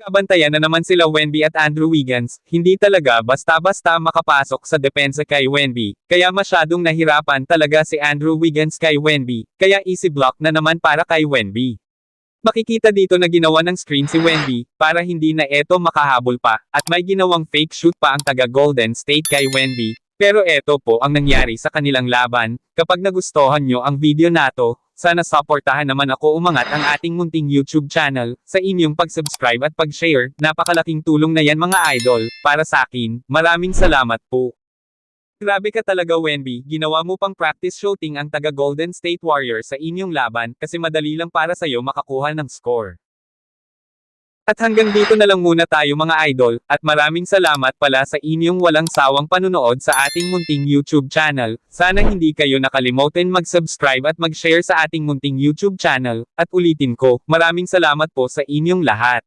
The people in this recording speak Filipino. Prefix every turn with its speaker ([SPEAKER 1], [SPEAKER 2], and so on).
[SPEAKER 1] Nabantayan na naman sila Wemby at Andrew Wiggins, hindi talaga basta-basta makapasok sa depensa kay Wemby, kaya masyadong nahirapan talaga si Andrew Wiggins kay Wemby, kaya easy block na naman para kay Wemby. Makikita dito na ginawa ng screen si Wemby, para hindi na eto makahabol pa, at may ginawang fake shoot pa ang taga Golden State kay Wemby. Pero eto po ang nangyari sa kanilang laban. Kapag nagustuhan nyo ang video nato, sana supportahan naman ako umangat ang ating munting YouTube channel, sa inyong pag-subscribe at pag-share, napakalaking tulong na yan mga idol, para sa akin, maraming salamat po. Grabe ka talaga Wemby, ginawa mo pang practice shooting ang taga Golden State Warriors sa inyong laban, kasi madali lang para sa'yo makakuha ng score. At hanggang dito na lang muna tayo mga idol, at maraming salamat pala sa inyong walang sawang panunood sa ating munting YouTube channel. Sana hindi kayo nakalimutan mag-subscribe at mag-share sa ating munting YouTube channel, at ulitin ko, maraming salamat po sa inyong lahat.